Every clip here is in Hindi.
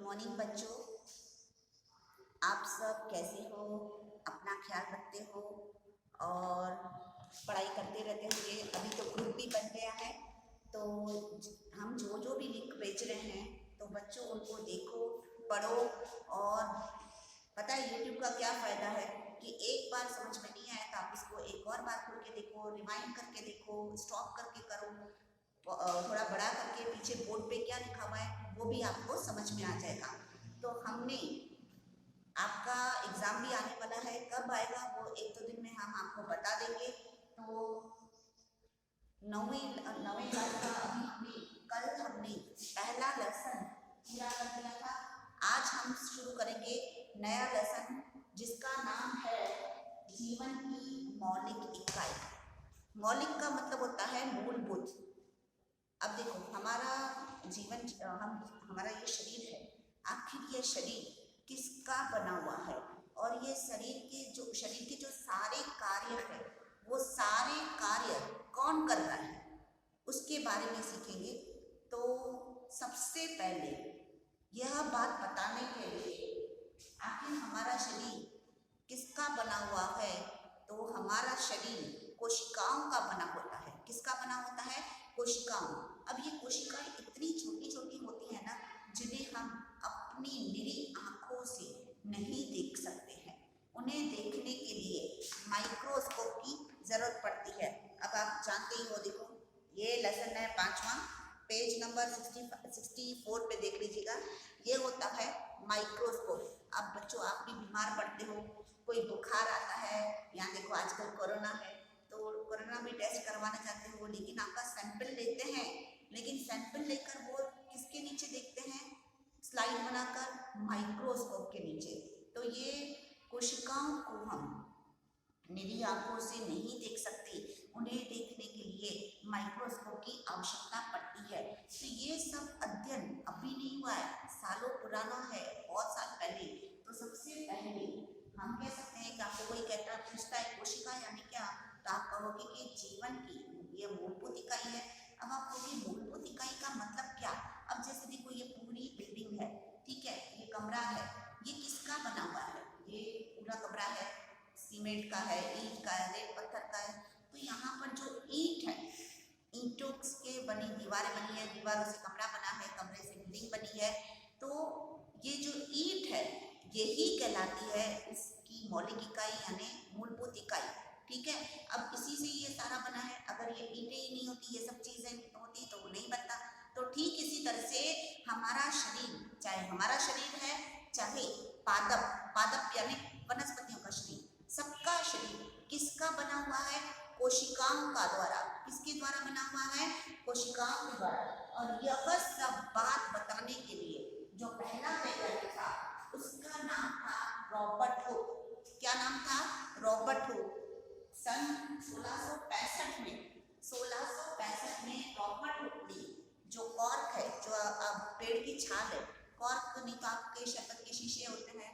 मॉर्निंग बच्चों, आप सब कैसे हो? अपना ख्याल रखते हो और पढ़ाई करते रहते होंगे। अभी तो ग्रुप भी बन गया है, तो हम जो भी लिंक भेज रहे हैं तो बच्चों उनको देखो, पढ़ो। और पता है यूट्यूब का क्या फ़ायदा है कि एक बार समझ में नहीं आया तो आप इसको एक और बार खोल के देखो, रिवाइंड करके देखो, स्टॉप करके करो, थोड़ा बड़ा करके पीछे बोर्ड पे क्या लिखा हुआ है वो भी आपको समझ में आ जाएगा। तो हमने आपका एग्ज़ाम भी आने वाला है, कब आएगा वो एक दो दिन में हम आपको बता देंगे। तो नौवीं क्लास का अभी हमने पहला लेसन पूरा कर दिया था। आज हम शुरू करेंगे नया लेसन जिसका नाम है जीवन की मौलिक इकाई। मौलिक का मतलब होता है मूलभूत। अब देखो हमारा जीवन हमारा ये शरीर है, आखिर ये शरीर किसका बना हुआ है और ये शरीर के जो सारे कार्य है वो सारे कार्य कौन कर रहा है उसके बारे में सीखेंगे। तो सबसे पहले यह बात बताने के लिए आखिर हमारा शरीर किसका बना हुआ है, तो हमारा शरीर कोशिकाओं का बना होता है। किसका बना होता है? कोशिकाओं। अब ये कोशिकाएं इतनी छोटी छोटी होती है ना, जिन्हें हम अपनी निरी आंखों से नहीं देख सकते हैं। उन्हें देखने के लिए माइक्रोस्कोप की जरूरत पड़ती है। अब आप जानते ही हो, देखो ये लेसन है 5वां, पेज नंबर 64 पे देख लीजिएगा। ये होता है माइक्रोस्कोप। अब बच्चों आप भी बीमार पड़ते हो, कोई बुखार आता है, यहाँ देखो आजकल कोरोना है तो कोरोना में टेस्ट करवाना चाहते हो, लेकिन आपका सैंपल लेते हैं, लेकिन सैंपल लेकर वो किसके नीचे देखते हैं? स्लाइड बनाकर माइक्रोस्कोप के नीचे। तो ये कोशिकाओं को हम निरी आंखों से नहीं देख सकते, उन्हें देखने के लिए माइक्रोस्कोप की आवश्यकता पड़ती है। तो ये सब अध्ययन अभी नहीं हुआ है, सालों पुराना है, बहुत साल पहले। तो सबसे पहले हम कह सकते हैं कि आपको कोई कहता पूछता है कोशिका यानी क्या, तो आप कहोगे कि जीवन की ये मूलभूत इकाई है। अब आप कहोगे मूलभूत इकाई का मतलब क्या? अब जैसे देखो ये पूरी बिल्डिंग है, ठीक है, ये कमरा है, ये किसका बना हुआ है? ये पूरा कमरा है, सीमेंट का है, ईंट का है, रेत पत्थर का है। तो यहाँ पर जो ईंट है, ईंटों के बनी दीवारें बनी है, दीवारों से कमरा बना है, कमरे से बिल्डिंग बनी है। तो ये जो ईंट है यही कहलाती है इसकी मौलिक इकाई यानी मूलभूत इकाई, ठीक है। अब इसी से ये सारा बना है। अगर ये ईंटें ही नहीं होती, ये सब चीज़ें होती तो वो नहीं बनता। तो ठीक इसी तरह से हमारा शरीर, चाहे हमारा शरीर है चाहे पादप यानी वनस्पतियों का शरीर, सबका शरीर किसका बना हुआ है? कोशिकाओं का द्वारा। किसके द्वारा बना हुआ है? कोशिकाओं के द्वारा। और यह सब बात बताने के लिए जो पहला वैज्ञानिक था उसका नाम था रॉबर्ट हुक। क्या नाम था? Robert Hooke. सन 1665 में रॉबर्ट हुक ने जो कॉर्क है, जो अब पेड़ की छाल है, कॉर्क नहीं तो आपके शक्कर के शीशे होते हैं,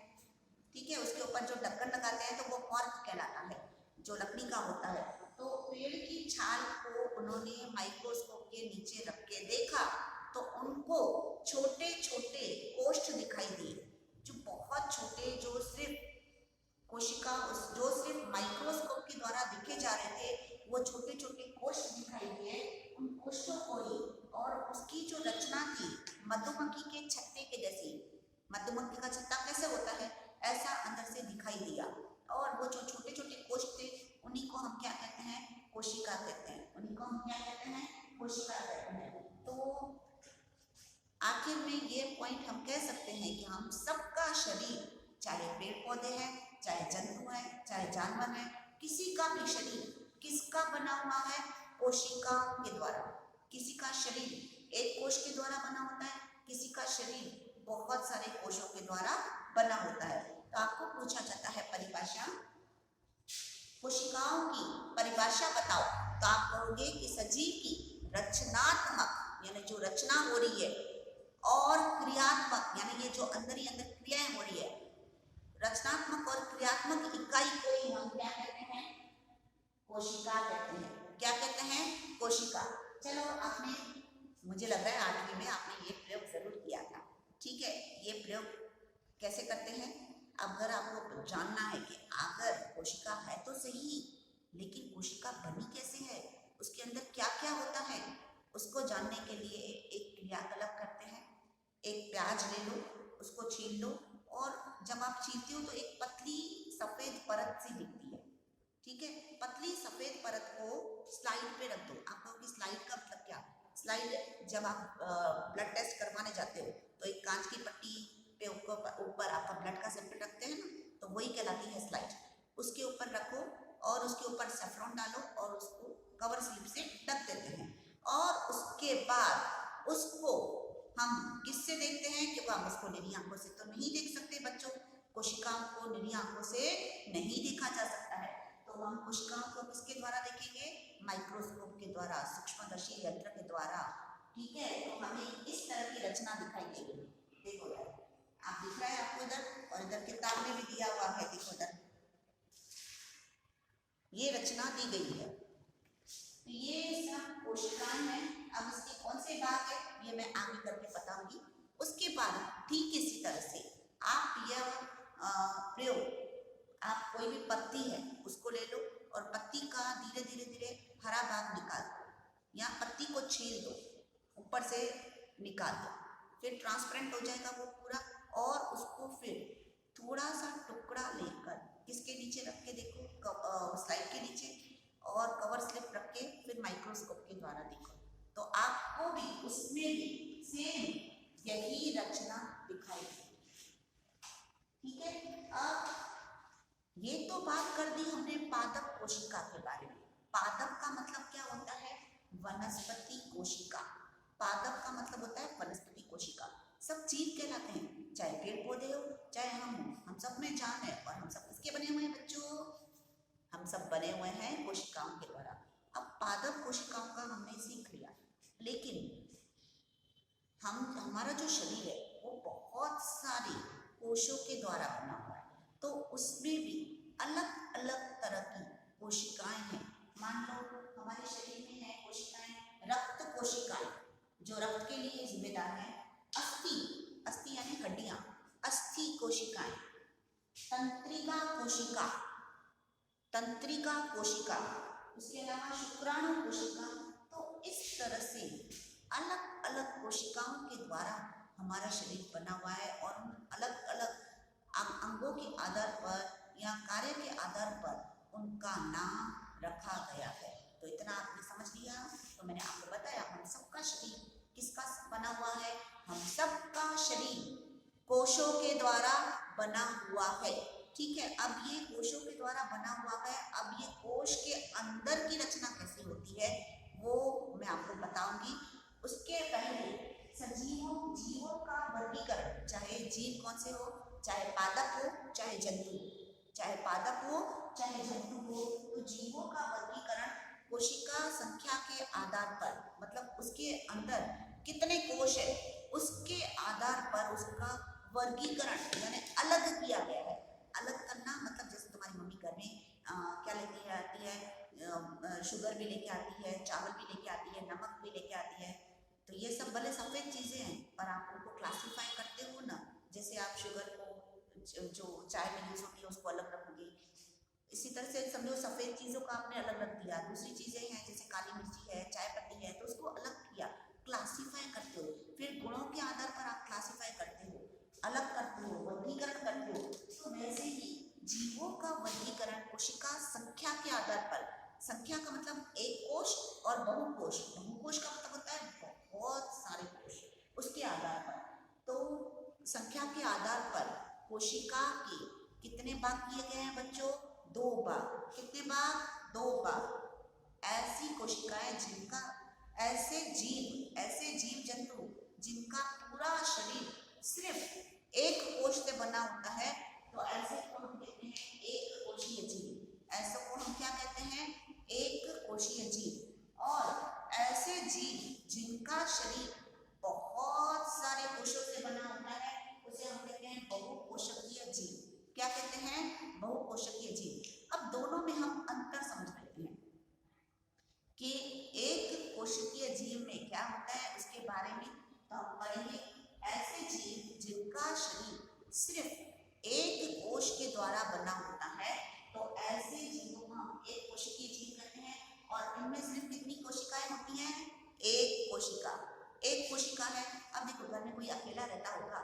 ठीक है, उसके ऊपर जो ढक्कन लगाते हैं तो वो कॉर्क कहलाता है, जो लकड़ी का होता है। तो पेड़ की छाल को उन्होंने माइक्रोस्कोप के नीचे रख के देखा तो उनको छोटे छोटे कोष्ठ दिखाई दिए, जो बहुत छोटे, जो सिर्फ माइक्रोस्कोप के द्वारा दिखे जा रहे थे, वो छोटे छोटे कोष्ठ दिखाई दिए। उन कोष्ठों को ही, और उसकी जो रचना थी मधुमक्खी के छत्ते के जैसी, मधुमक्खी का छत्ता कैसे होता है ऐसा अंदर से दिखाई दिया। और वो जो छोटे छोटे कोष्ठ थे उन्हीं को हम क्या कहते हैं? कोशिका कहते हैं। उन्हीं को हम क्या कहते हैं? कोशिका कहते हैं। तो आखिर में ये पॉइंट हम कह सकते हैं कि हम सबका शरीर, चाहे पेड़ पौधे हैं, चाहे जंतु है, चाहे जानवर है, किसी का भी शरीर किसका बना हुआ है? कोशिकाओं के द्वारा। किसी का शरीर एक कोश के द्वारा बना होता है, किसी का शरीर बहुत सारे कोशों के द्वारा बना होता है। तो आपको पूछा जाता है परिभाषा, कोशिकाओं की परिभाषा बताओ, तो आप कहोगे कि सजीव की रचनात्मक यानी जो रचना हो रही है, और क्रियात्मक यानी ये जो अंदर ही अंदर क्रियाएं हो रही है, रचनात्मक और क्रियात्मक इकाई को ही हम क्या कहते हैं? कोशिका कहते हैं। क्या कहते हैं? कोशिका। चलो आपने, मुझे लग रहा है 8वीं में आपने ये प्रयोग जरूर किया था, ठीक है। ये प्रयोग कैसे करते हैं? अगर आपको जानना है कि अगर कोशिका है तो सही, लेकिन कोशिका बनी कैसे है, उसके अंदर क्या क्या होता है, उसको जानने के लिए एक क्रियाकलाप करते हैं। एक प्याज ले लो, उसको छील लो, और जब आप छीलते हो तो एक पतली सफेद परत सी दिखती है, ठीक है। पतली सफेद परत को स्लाइड पे रख दो। आप कहोगे स्लाइड का मतलब क्या? स्लाइड जब आप ब्लड टेस्ट करवाने जाते हो तो एक कांच की पट्टी पे ऊपर आपका ब्लड का सैंपल रखते हैं ना, तो वही कहलाती है स्लाइड। उसके ऊपर रखो और उसके ऊपर सेफ्रॉन डालो और उसको कवर स्लिप से ढक देते हैं, और उसके बाद उसको हम किससे देखते हैं? कि हम इसको निरी आंखों से तो नहीं देख सकते बच्चों, कोशिकाओं को निरी आंखों से नहीं देखा जा सकता है, तो हम कोशिकाओं को किसके द्वारा देखेंगे? माइक्रोस्कोप के द्वारा, सूक्ष्मदर्शी यंत्र के द्वारा, ठीक है। तो हमें इस तरह की रचना दिखाई देगी। देखो यार, आप दिख रहा है आपको इधर, और इधर किताब में भी दिया हुआ है, देखो इधर ये रचना दी गई है। तो ये सब कोशिकाएं हैं। अब इसके कौन से भाग है ये मैं आगे करके बताऊंगी। उसके बाद ठीक इसी तरह से आप यह प्रयोग, आप कोई भी पत्ती है उसको ले लो और पत्ती का धीरे धीरे धीरे हरा भाग निकाल दो, या पत्ती को छील दो, ऊपर से निकाल दो, फिर ट्रांसपेरेंट हो जाएगा वो पूरा, और उसको फिर थोड़ा सा टुकड़ा लेकर किसके नीचे रख के देखो, स्लाइड के नीचे, और कवर स्लिप रख के फिर माइक्रोस्कोप के द्वारा देखो, तो आपको भी उसमें भी सेम यही रचना दिखाई देगी, ठीक है। अब ये तो बात कर दी हमने पादप कोशिका के बारे में। पादप का मतलब क्या होता है? वनस्पति कोशिका। पादप का मतलब होता है वनस्पति कोशिका। सब जीव कहलाते हैं, चाहे पेड़ पौधे हो चाहे हम सब में जान है, और हम सब किसके बने हुए हैं बच्चों? हम सब बने हुए हैं कोशिकाओं के द्वारा। अब पादप कोशिकाओं का हमने सीख लिया, लेकिन हमारा जो शरीर है वो बहुत सारे कोशों के द्वारा बना हुआ है, तो उसमें भी अलग अलग तरह की कोशिकाएं हैं। मान लो हमारे शरीर में है कोशिकाएं, रक्त कोशिकाएं जो रक्त के लिए जिम्मेदार है, अस्थि, अस्थि यानी हड्डियां, अस्थि कोशिकाएं, तंत्रिका कोशिका, तंत्रिका कोशिका, उसके अलावा शुक्राणु कोशिका। तो इस तरह से अलग अलग कोशिकाओं के द्वारा हमारा शरीर बना हुआ है, और उन अलग अलग अंगों के आधार पर या कार्य के आधार पर उनका नाम रखा गया है। तो इतना आपने समझ लिया। तो मैंने आपको बताया हम सबका शरीर किसका बना हुआ है? हम सबका शरीर कोशों के द्वारा बना हुआ है, ठीक है। अब ये कोशों के द्वारा बना हुआ है। अब ये कोश के अंदर की रचना कैसी होती है वो मैं आपको बताऊंगी। उसके पहले जीवों का वर्गीकरण, चाहे जीव कौन से हो, चाहे पादप हो चाहे जंतु, चाहे पादप हो चाहे जंतु हो, तो जीवों का वर्गीकरण कोशिका संख्या के आधार पर, मतलब उसके अंदर कितने कोश है उसके आधार पर उसका वर्गीकरण यानी अलग किया गया है। अलग करना मतलब जैसे तुम्हारी मम्मी घर में क्या लेके आती है, शुगर भी लेके आती है, चावल भी लेके आती है, नमक भी लेके आती है, तो ये सब भले सफ़ेद चीज़ें हैं पर आप उनको क्लासीफाई करते हो ना। जैसे आप शुगर को जो चाय में यूज़ होती है उसको अलग रखोगे, इसी तरह से समझो सफ़ेद चीज़ों का आपने अलग रख दिया। दूसरी चीज़ें हैं जैसे काली मिर्ची है, चाय पत्ती है, तो उसको अलग किया, क्लासीफाई करते हो। फिर गुणों के आधार पर आप क्लासीफाई करते हो, अलग करते हो, वर्गीकरण करते हो। तो वैसे ही जीवों का वर्गीकरण कोशिका संख्या के आधार पर, संख्या का मतलब एक कोश और बहुकोश, बहुकोश का मतलब होता है बहुत सारे कोश, उसके आधार पर। तो संख्या के आधार पर कोशिका के कितने भाग किए गए हैं बच्चों? 2 भाग। कितने भाग? 2 भाग। ऐसी कोशिकाएं जिनका, ऐसे जीव जंतु जिनका पूरा शरीर सिर्फ एक कोश से बना होता है, तो ऐसे को हम कहते हैं एक कोशीय जीव। ऐसे को हम क्या कहते हैं? एक कोशीय जीव। और ऐसे जीव जिनका शरीर बहुत सारे कोशों से बना होता है उसे हम कहते हैं बहुकोशकीय जीव। क्या कहते हैं? बहुकोशकीय जीव। अब दोनों में हम अंतर समझ लेते हैं कि एक कोशिकीय जीव में क्या होता है उसके बारे में। तो हम पढ़ेंगे ऐसे जीव जिनका सिर्फ एक कोश के द्वारा बना होता है, तो ऐसे जीवों को हम एक कोशिकीय जीव कहते हैं। और इनमें सिर्फ कितनी कोशिकाएं होती हैं? एक कोशिका। एक कोशिका है। अब देखो घर में कोई अकेला रहता होगा,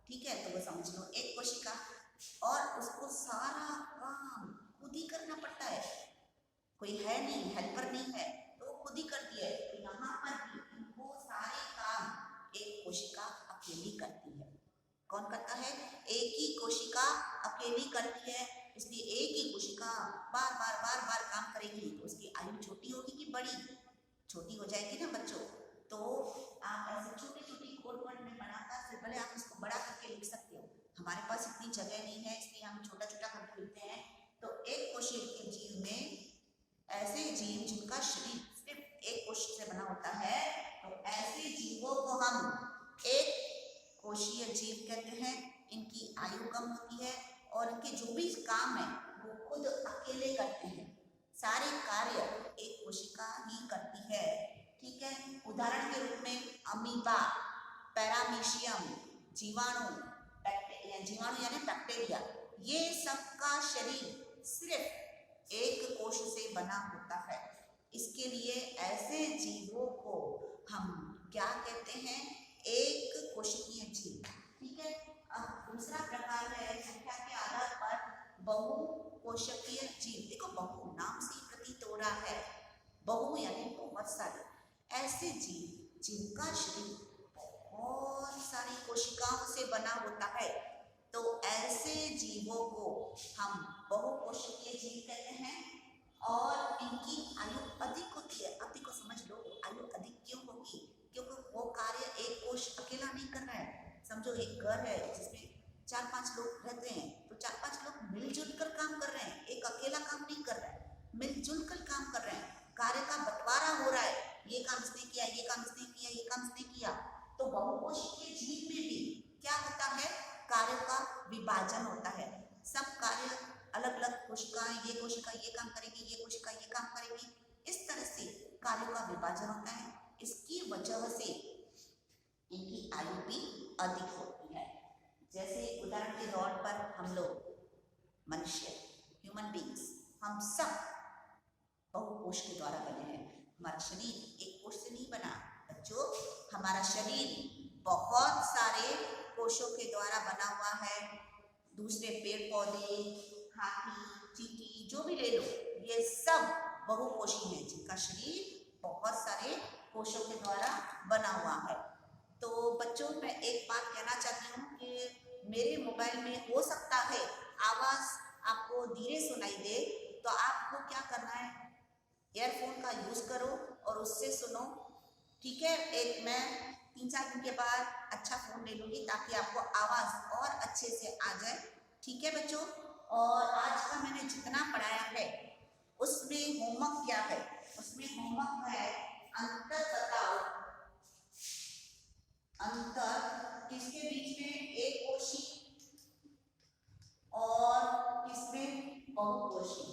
ठीक है, तो वो समझ लो एक कोशिका, और उसको सारा काम खुद ही करना पड़ता है, कोई है नहीं, हेल्पर नहीं है, तो वो खुद ही करती है। तो यहाँ पर भी इनको सारे काम एक कोशिका अकेली करती है। कौन करता है? एक ही कोशिका अकेली करती है। इसलिए एक ही कोशिका बार बार काम करेगी तो उसकी आयु छोटी होगी कि बड़ी? छोटी हो जाएगी ना बच्चों। तो आप ऐसे छोटी छोटी कोड वर्ड में बनाकर फिर भले आप इसको बड़ा करके लिख सकते हो। हमारे पास इतनी जगह नहीं है, इसलिए हम छोटा छोटा करके लिखते हैं। तो एक कोशिकीय जीव में ऐसे जीव जिनका शरीर सिर्फ एक कोश से बना होता है, तो ऐसे जीवों को हम एक कोशीय जीव कहते हैं। इनकी आयु कम होती है और इनके जो भी काम है वो खुद अकेले करते हैं। सारे कार्य एक कोशिका ही करती है, ठीक है। उदाहरण के रूप में अमीबा, पैरामीशियम, जीवाणु, जीवाणु यानी बैक्टीरिया, ये सबका शरीर सिर्फ एक कोश से बना होता है। इसके लिए ऐसे जीवों को हम क्या कहते हैं? एक कोशिकीय जीव, ठीक है। अब दूसरा प्रकार है संख्या के आधार पर बहुकोशिकीय जीव। देखो बहु नाम से ही प्रतीत हो रहा है, बहु यानी बहुत सारे ऐसे जीव जिनका शरीर बहुत सारी कोशिकाओं से बना होता है, तो ऐसे जीवों को हम बहुकोशिकीय जीव कहते हैं। और इनकी आयु अधिक होती है। अब देखो समझ लो, आयु अधिक क्यों होगी? क्योंकि वो कार्य एक कोश अकेला नहीं कर रहा है। समझो एक घर है जिसमें 4-5 लोग रहते हैं, तो 4-5 लोग मिलजुल कर काम कर रहे हैं, एक अकेला काम नहीं कर रहा है, मिलजुल कर काम कर रहे हैं। कार्य का बंटवारा हो रहा है, ये काम इसने किया, ये काम इसने किया, ये काम इसने किया। तो बहुकोशिकीय जीव में भी क्या होता है? कार्य का विभाजन होता है। सब कार्य अलग अलग कोशिकाएं, ये कोशिका ये काम करेगी, ये कोशिका ये काम करेगी, इस तरह से कार्यों का विभाजन होता है। इसकी वजह से इनकी आयु भी अधिक होती है। जैसे उदाहरण के तौर पर हम लोग मनुष्य, ह्यूमन बींग्स, हम सब बहुकोश के द्वारा बने हैं। हमारा शरीर एक कोश से नहीं बना बच्चों, हमारा शरीर बहुत सारे कोशों के द्वारा बना हुआ है। दूसरे पेड़ पौधे, हाथी, चींटी, जो भी ले लो, ये सब बहुकोशी हैं जिनका शरीर बहुत सारे कोशों के द्वारा बना हुआ है। तो बच्चों मैं एक बात कहना चाहती हूँ कि मेरे मोबाइल में हो सकता है आवाज़ आपको धीरे सुनाई दे, तो आपको क्या करना है? ईयरफोन का यूज़ करो और उससे सुनो, ठीक है। एक मैं 3-4 दिन के बाद अच्छा फ़ोन ले लूँगी ताकि आपको आवाज़ और अच्छे से आ जाए, ठीक है बच्चों। और आज का मैंने जितना पढ़ाया है उसमें होमवर्क क्या है? उसमें होमवर्क है अंतर बताओ, अंतर किसके बीच में? एक कोशी और किसमें? बहुकोशी।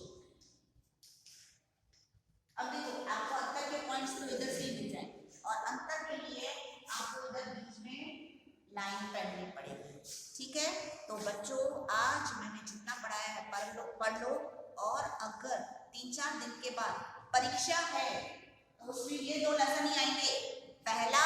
अब देखो आपको अंतर के पॉइंट्स तो इधर से ही मिल जाए, और अंतर के लिए आपको इधर बीच में लाइन पढ़नी पड़ेगी, ठीक है। तो बच्चों आज मैंने जितना पढ़ाया है पढ़ लो, और अगर 3-4 दिन के बाद परीक्षा है तो उसमें ये 2 लेसन ही आएंगे, पहला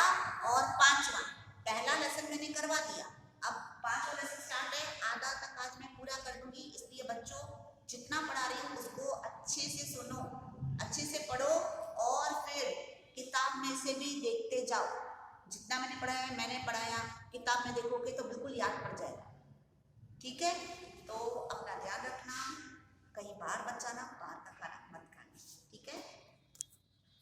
और 5वां। पहला लेसन मैंने करवा दिया, अब 5वां लेसन स्टार्ट है, आधा तक आज मैं पूरा कर दूंगी। इसलिए बच्चों जितना पढ़ा रही हूँ उसको अच्छे से सुनो, अच्छे से पढ़ो, और फिर किताब में से भी देखते जाओ। जितना मैंने पढ़ाया है मैंने पढ़ाया, किताब में देखोगे तो बिल्कुल याद पड़ जाएगा, ठीक है। तो अपना ध्यान रखना, कहीं बाहर मत जाना।